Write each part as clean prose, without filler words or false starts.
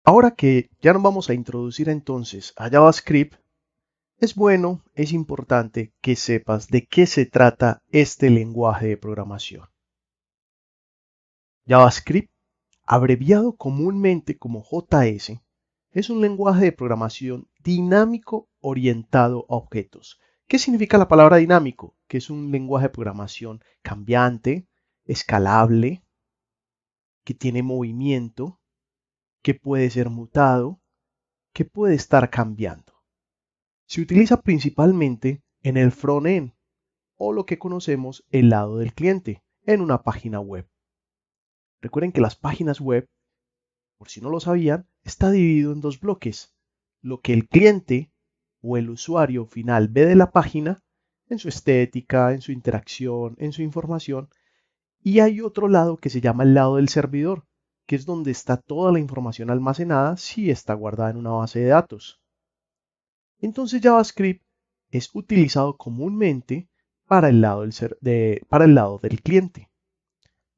Ahora que ya nos vamos a introducir entonces a JavaScript, es bueno, es importante que sepas de qué se trata este lenguaje de programación. JavaScript, abreviado comúnmente como JS, es un lenguaje de programación dinámico orientado a objetos. ¿Qué significa la palabra dinámico? Que es un lenguaje de programación cambiante, escalable, que tiene movimiento, que puede ser mutado, que puede estar cambiando. Se utiliza principalmente en el front-end o lo que conocemos el lado del cliente en una página web. Recuerden que las páginas web, por si no lo sabían, está dividido en dos bloques. Lo que el cliente o el usuario final ve de la página en su estética, en su interacción, en su información. Y hay otro lado que se llama el lado del servidor, que es donde está toda la información almacenada si está guardada en una base de datos. Entonces JavaScript es utilizado comúnmente para el lado del cliente.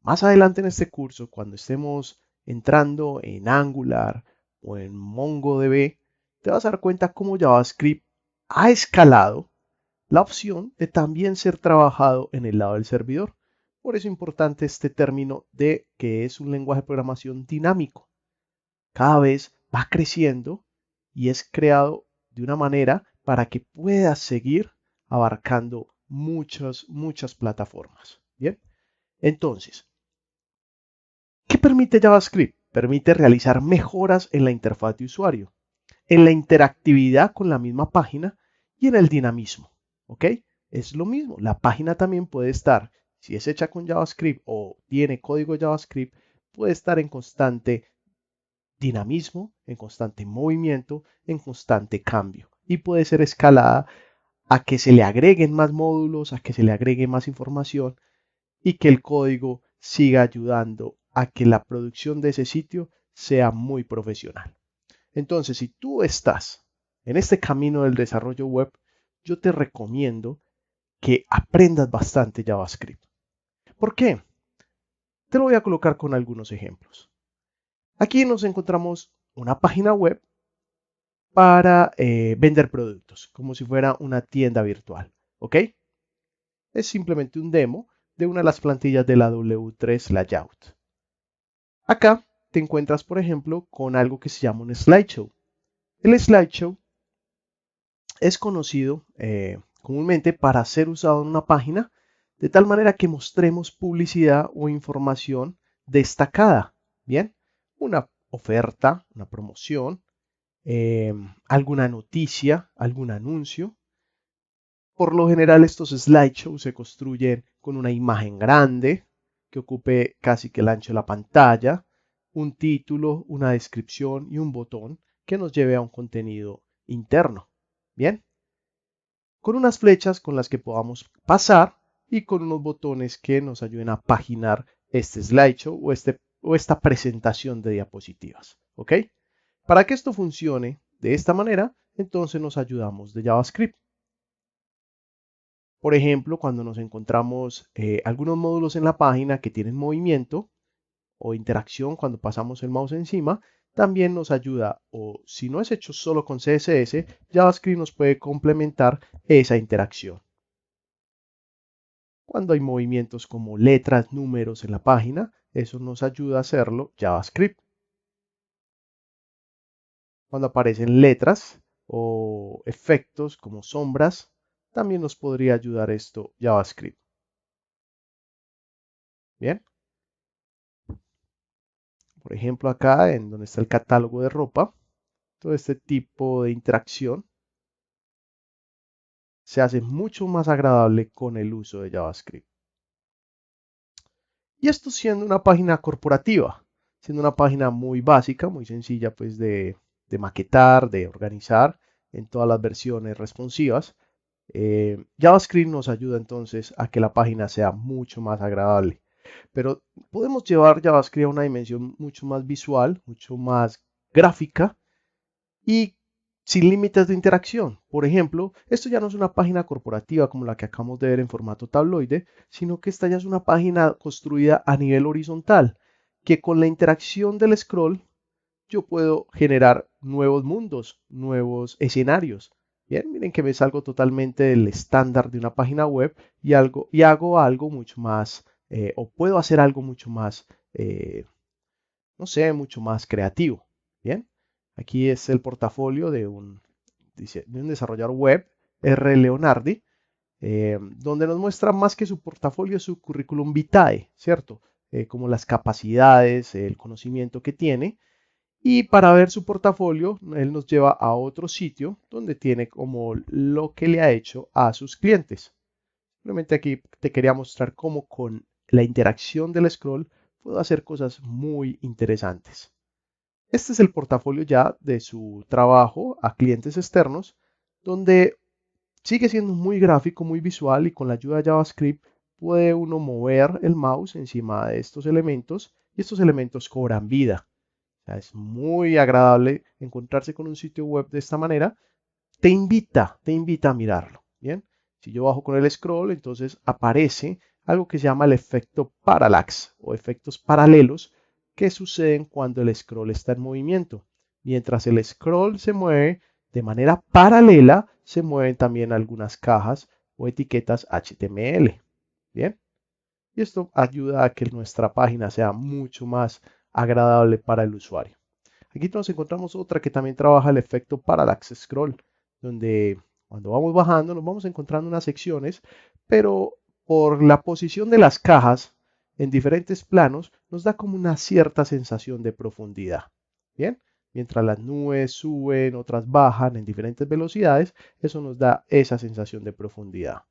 Más adelante en este curso, cuando estemos entrando en Angular o en MongoDB, te vas a dar cuenta cómo JavaScript ha escalado la opción de también ser trabajado en el lado del servidor. Por eso es importante este término de que es un lenguaje de programación dinámico. Cada vez va creciendo y es creado de una manera para que puedas seguir abarcando muchas plataformas. Bien, entonces, ¿qué permite JavaScript? Permite realizar mejoras en la interfaz de usuario, en la interactividad con la misma página y en el dinamismo. ¿Ok? Es lo mismo. La página también puede estar, si es hecha con JavaScript o tiene código JavaScript, puede estar en constante dinamismo, en constante movimiento, en constante cambio. Y puede ser escalada a que se le agreguen más módulos, a que se le agregue más información y que el código siga ayudando a que la producción de ese sitio sea muy profesional. Entonces, si tú estás en este camino del desarrollo web, yo te recomiendo que aprendas bastante JavaScript. ¿Por qué? Te lo voy a colocar con algunos ejemplos. Aquí nos encontramos una página web para vender productos, como si fuera una tienda virtual. ¿Ok? Es simplemente un demo de una de las plantillas de la W3 Layout. Acá te encuentras, por ejemplo, con algo que se llama un slideshow. El slideshow es conocido comúnmente para ser usado en una página de tal manera que mostremos publicidad o información destacada. Bien, una oferta, una promoción, alguna noticia, algún anuncio. Por lo general estos slideshows se construyen con una imagen grande que ocupe casi que el ancho de la pantalla, un título, una descripción y un botón que nos lleve a un contenido interno. Bien, con unas flechas con las que podamos pasar y con unos botones que nos ayuden a paginar este slideshow o esta presentación de diapositivas. ¿Ok? Para que esto funcione de esta manera, entonces nos ayudamos de JavaScript. Por ejemplo, cuando nos encontramos algunos módulos en la página que tienen movimiento o interacción cuando pasamos el mouse encima, también nos ayuda, o si no es hecho solo con CSS, JavaScript nos puede complementar esa interacción. Cuando hay movimientos como letras, números en la página, eso nos ayuda a hacerlo JavaScript. Cuando aparecen letras o efectos como sombras, también nos podría ayudar esto JavaScript. Bien, por ejemplo acá en donde está el catálogo de ropa, todo este tipo de interacción se hace mucho más agradable con el uso de JavaScript. Y esto siendo una página corporativa, siendo una página muy básica, muy sencilla pues de maquetar, de organizar en todas las versiones responsivas. JavaScript nos ayuda entonces a que la página sea mucho más agradable. Pero podemos llevar JavaScript a una dimensión mucho más visual, mucho más gráfica y sin límites de interacción. Por ejemplo, esto ya no es una página corporativa como la que acabamos de ver en formato tabloide, sino que esta ya es una página construida a nivel horizontal, que con la interacción del scroll yo puedo generar nuevos mundos, nuevos escenarios. Bien, miren que me salgo totalmente del estándar de una página web y hago algo mucho más, o puedo hacer algo mucho más, no sé, mucho más creativo. Bien, aquí es el portafolio de un desarrollador web, R. Leonardi, donde nos muestra más que su portafolio, su currículum vitae, ¿cierto? Como las capacidades, el conocimiento que tiene. Y para ver su portafolio, él nos lleva a otro sitio donde tiene como lo que le ha hecho a sus clientes. Simplemente aquí te quería mostrar cómo con la interacción del scroll puedo hacer cosas muy interesantes. Este es el portafolio ya de su trabajo a clientes externos, donde sigue siendo muy gráfico, muy visual y con la ayuda de JavaScript puede uno mover el mouse encima de estos elementos y estos elementos cobran vida. O sea, es muy agradable encontrarse con un sitio web de esta manera. Te invita a mirarlo. Bien, si yo bajo con el scroll, entonces aparece algo que se llama el efecto parallax o efectos paralelos que suceden cuando el scroll está en movimiento. Mientras el scroll se mueve de manera paralela, se mueven también algunas cajas o etiquetas HTML. Bien, y esto ayuda a que nuestra página sea mucho más agradable para el usuario. Aquí nos encontramos otra que también trabaja el efecto parallax scroll, donde cuando vamos bajando nos vamos encontrando unas secciones, pero por la posición de las cajas en diferentes planos nos da como una cierta sensación de profundidad. Bien, mientras las nubes suben, otras bajan en diferentes velocidades, eso nos da esa sensación de profundidad.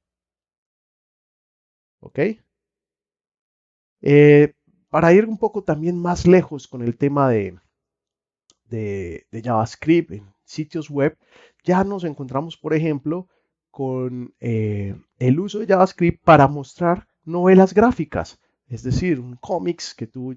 ¿Ok? Eh, para ir un poco también más lejos con el tema de JavaScript en sitios web, ya nos encontramos, por ejemplo, con el uso de JavaScript para mostrar novelas gráficas, es decir, un cómics que tú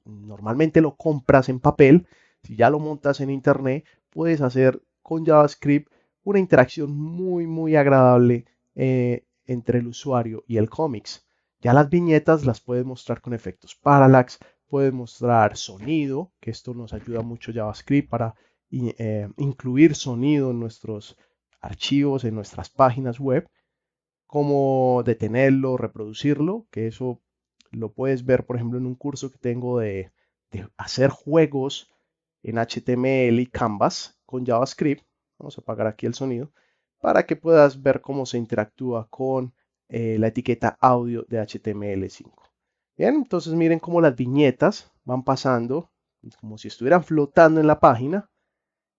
normalmente lo compras en papel, si ya lo montas en internet, puedes hacer con JavaScript una interacción muy, muy agradable entre el usuario y el cómics. Ya las viñetas las puedes mostrar con efectos parallax, puedes mostrar sonido, que esto nos ayuda mucho JavaScript para incluir sonido en nuestros archivos, en nuestras páginas web, cómo detenerlo, reproducirlo, que eso lo puedes ver, por ejemplo, en un curso que tengo de hacer juegos en HTML y Canvas con JavaScript. Vamos a apagar aquí el sonido para que puedas ver cómo se interactúa con la etiqueta audio de HTML5. Bien, entonces miren cómo las viñetas van pasando como si estuvieran flotando en la página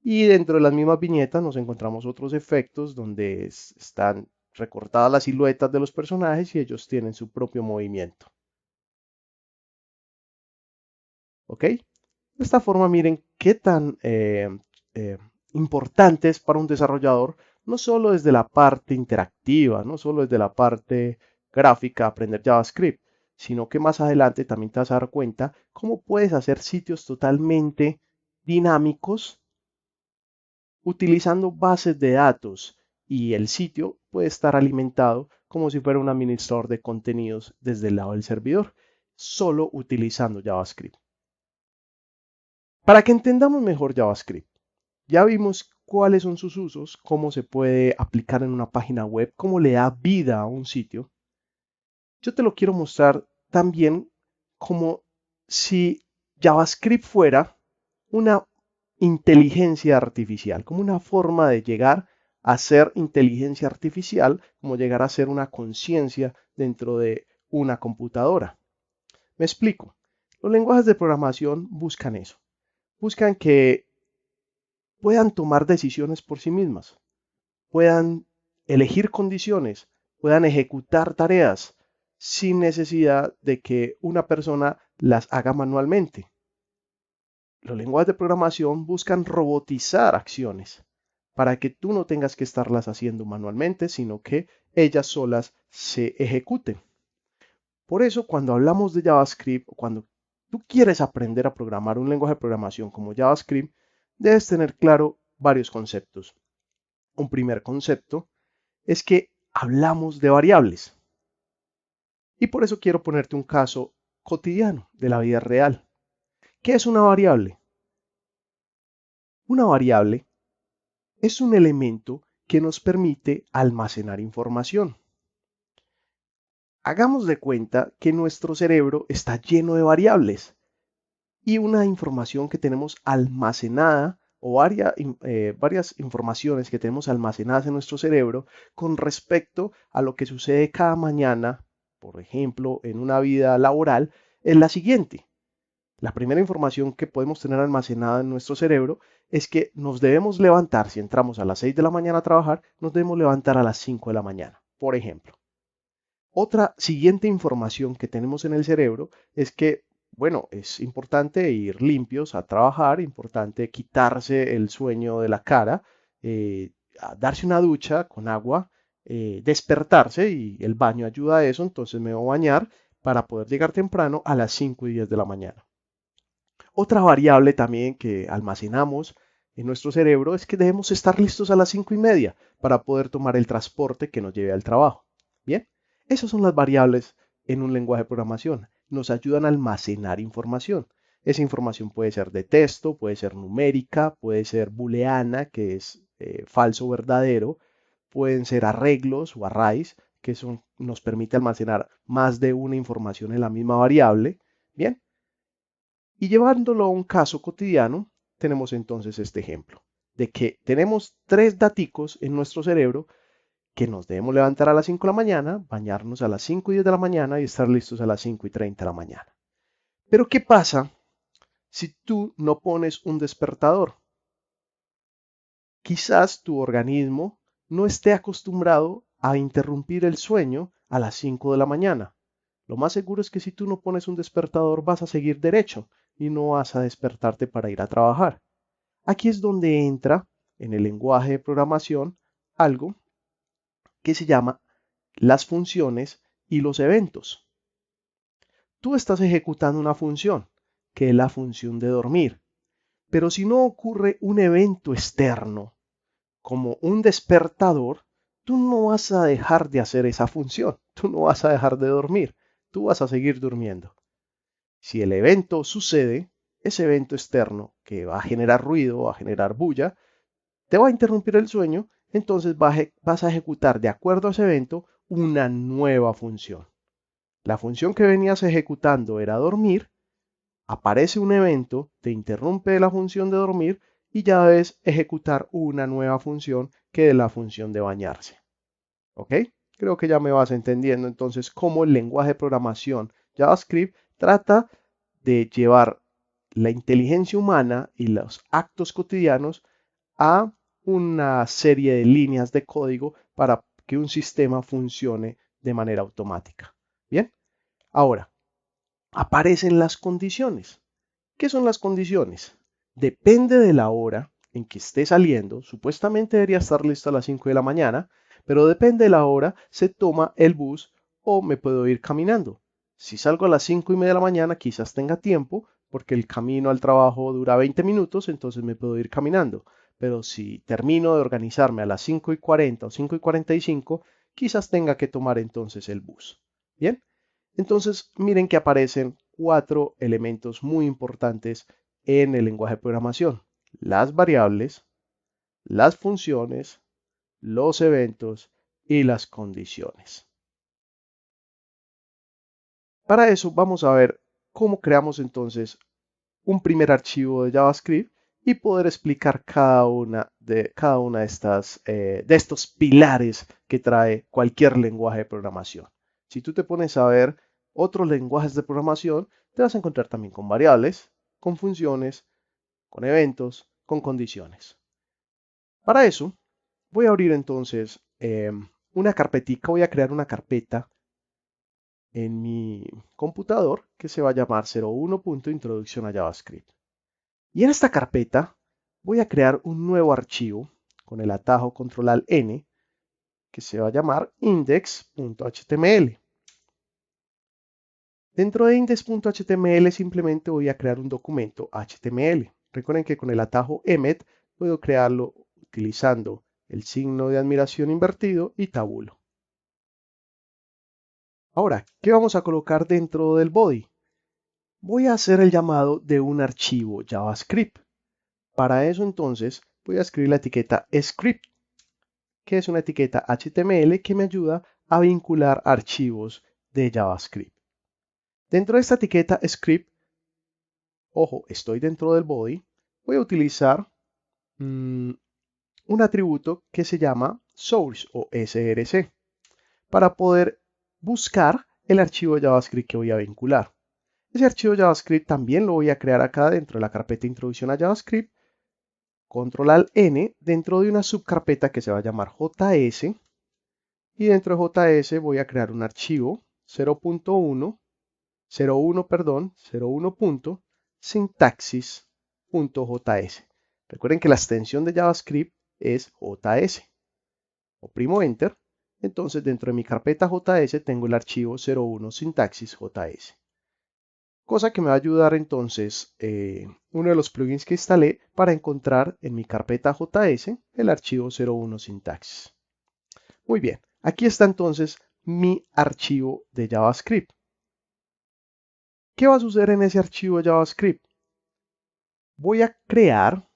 y dentro de las mismas viñetas nos encontramos otros efectos donde están recortadas las siluetas de los personajes y ellos tienen su propio movimiento. ¿Ok? De esta forma miren qué tan eh, importante es para un desarrollador, no solo desde la parte interactiva, no solo desde la parte gráfica, aprender JavaScript, sino que más adelante también te vas a dar cuenta cómo puedes hacer sitios totalmente dinámicos utilizando bases de datos y el sitio puede estar alimentado como si fuera un administrador de contenidos desde el lado del servidor, solo utilizando JavaScript. Para que entendamos mejor JavaScript, ya vimos cuáles son sus usos, cómo se puede aplicar en una página web, cómo le da vida a un sitio. Yo te lo quiero mostrar también como si JavaScript fuera una inteligencia artificial, como una forma de llegar a ser inteligencia artificial, como llegar a ser una conciencia dentro de una computadora. Me explico. Los lenguajes de programación buscan eso. Buscan que puedan tomar decisiones por sí mismas, puedan elegir condiciones, puedan ejecutar tareas sin necesidad de que una persona las haga manualmente. Los lenguajes de programación buscan robotizar acciones para que tú no tengas que estarlas haciendo manualmente, sino que ellas solas se ejecuten. Por eso, cuando hablamos de JavaScript, o cuando tú quieres aprender a programar un lenguaje de programación como JavaScript, debes tener claro varios conceptos. Un primer concepto es que hablamos de variables. Y por eso quiero ponerte un caso cotidiano de la vida real. ¿Qué es una variable? Una variable es un elemento que nos permite almacenar información. Hagamos de cuenta que nuestro cerebro está lleno de variables y una información que tenemos almacenada o varias informaciones que tenemos almacenadas en nuestro cerebro con respecto a lo que sucede cada mañana, por ejemplo, en una vida laboral, es la siguiente. La primera información que podemos tener almacenada en nuestro cerebro es que nos debemos levantar, si entramos a las 6 de la mañana a trabajar, nos debemos levantar a las 5 de la mañana, por ejemplo. Otra siguiente información que tenemos en el cerebro es que, bueno, es importante ir limpios a trabajar, importante quitarse el sueño de la cara, darse una ducha con agua, despertarse y el baño ayuda a eso, entonces me voy a bañar para poder llegar temprano a las 5 y 10 de la mañana. Otra variable también que almacenamos en nuestro cerebro es que debemos estar listos a las 5:30 para poder tomar el transporte que nos lleve al trabajo. Bien, esas son las variables en un lenguaje de programación. Nos ayudan a almacenar información. Esa información puede ser de texto, puede ser numérica, puede ser booleana, que es falso o verdadero, pueden ser arreglos o arrays, que nos permite almacenar más de una información en la misma variable. Bien, y llevándolo a un caso cotidiano, tenemos entonces este ejemplo de que tenemos tres daticos en nuestro cerebro que nos debemos levantar a las 5 de la mañana, bañarnos a las 5:10 de la mañana y estar listos a las 5:30 de la mañana. Pero ¿qué pasa si tú no pones un despertador? Quizás tu organismo no esté acostumbrado a interrumpir el sueño a las 5 de la mañana. Lo más seguro es que si tú no pones un despertador vas a seguir derecho y no vas a despertarte para ir a trabajar. Aquí es donde entra en el lenguaje de programación algo que se llama las funciones y los eventos. Tú estás ejecutando una función, que es la función de dormir, pero si no ocurre un evento externo, como un despertador, tú no vas a dejar de hacer esa función, tú no vas a dejar de dormir, tú vas a seguir durmiendo. Si el evento sucede, ese evento externo que va a generar ruido, va a generar bulla, te va a interrumpir el sueño, entonces vas a ejecutar de acuerdo a ese evento una nueva función. La función que venías ejecutando era dormir, aparece un evento, te interrumpe la función de dormir y ya debes ejecutar una nueva función que es la función de bañarse. ¿Ok? Creo que ya me vas entendiendo entonces cómo el lenguaje de programación JavaScript trata de llevar la inteligencia humana y los actos cotidianos a una serie de líneas de código para que un sistema funcione de manera automática. Bien, ahora aparecen las condiciones. ¿Qué son las condiciones? Depende de la hora en que esté saliendo, supuestamente debería estar listo a las 5 de la mañana, pero depende de la hora, se toma el bus o me puedo ir caminando. Si salgo a las 5:30 de la mañana, quizás tenga tiempo, porque el camino al trabajo dura 20 minutos, entonces me puedo ir caminando. Pero si termino de organizarme a las 5:40 o 5:45, quizás tenga que tomar entonces el bus. Bien, entonces miren que aparecen cuatro elementos muy importantes en el lenguaje de programación: las variables, las funciones, los eventos y las condiciones. Para eso vamos a ver cómo creamos entonces un primer archivo de JavaScript y poder explicar cada una de estos pilares que trae cualquier lenguaje de programación. Si tú te pones a ver otros lenguajes de programación, te vas a encontrar también con variables, con funciones, con eventos, con condiciones. Para eso, voy a abrir entonces una carpetica, voy a crear una carpeta en mi computador que se va a llamar 01.introducción a JavaScript. Y en esta carpeta voy a crear un nuevo archivo con el atajo control alt N que se va a llamar index.html. Dentro de index.html simplemente voy a crear un documento HTML. Recuerden que con el atajo emmet puedo crearlo utilizando el signo de admiración invertido y tabulo. Ahora, ¿qué vamos a colocar dentro del body? Voy a hacer el llamado de un archivo JavaScript. Para eso entonces voy a escribir la etiqueta script, que es una etiqueta HTML que me ayuda a vincular archivos de JavaScript. Dentro de esta etiqueta script, ojo, estoy dentro del body, voy a utilizar un atributo que se llama source o src para poder buscar el archivo de JavaScript que voy a vincular. Ese archivo JavaScript también lo voy a crear acá dentro de la carpeta introducción a JavaScript. Control Alt N dentro de una subcarpeta que se va a llamar JS. Y dentro de JS voy a crear un archivo 0.1.sintaxis.js. Recuerden que la extensión de JavaScript es JS. Oprimo Enter. Entonces dentro de mi carpeta JS tengo el archivo 01.sintaxis.js. Cosa que me va a ayudar entonces uno de los plugins que instalé para encontrar en mi carpeta JS el archivo 01.sintaxis. Muy bien, aquí está entonces mi archivo de JavaScript. ¿Qué va a suceder en ese archivo de JavaScript? Voy a crear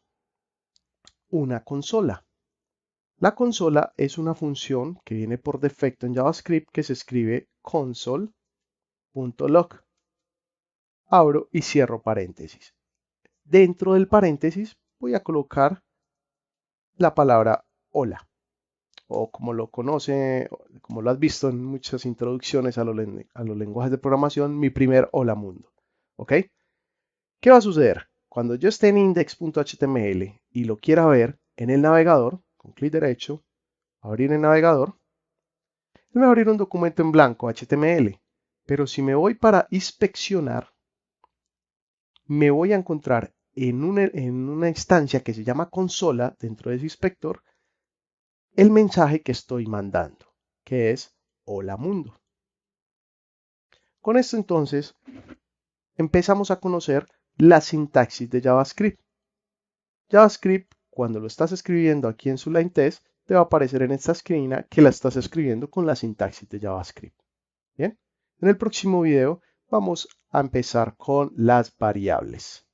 una consola. La consola es una función que viene por defecto en JavaScript que se escribe console.log. Abro y cierro paréntesis. Dentro del paréntesis voy a colocar la palabra hola, o como lo conoce, como lo has visto en muchas introducciones a los lenguajes de programación, mi primer hola mundo. ¿Ok? ¿Qué va a suceder? Cuando yo esté en index.html y lo quiera ver en el navegador, con clic derecho, abrir el navegador, me va a abrir un documento en blanco HTML. Pero si me voy para inspeccionar, me voy a encontrar en una instancia que se llama consola dentro de ese inspector el mensaje que estoy mandando, que es hola mundo. Con esto entonces empezamos a conocer la sintaxis de JavaScript. JavaScript, cuando lo estás escribiendo aquí en su line test, te va a aparecer en esta esquina que la estás escribiendo con la sintaxis de JavaScript. Bien, en el próximo video vamos a empezar con las variables.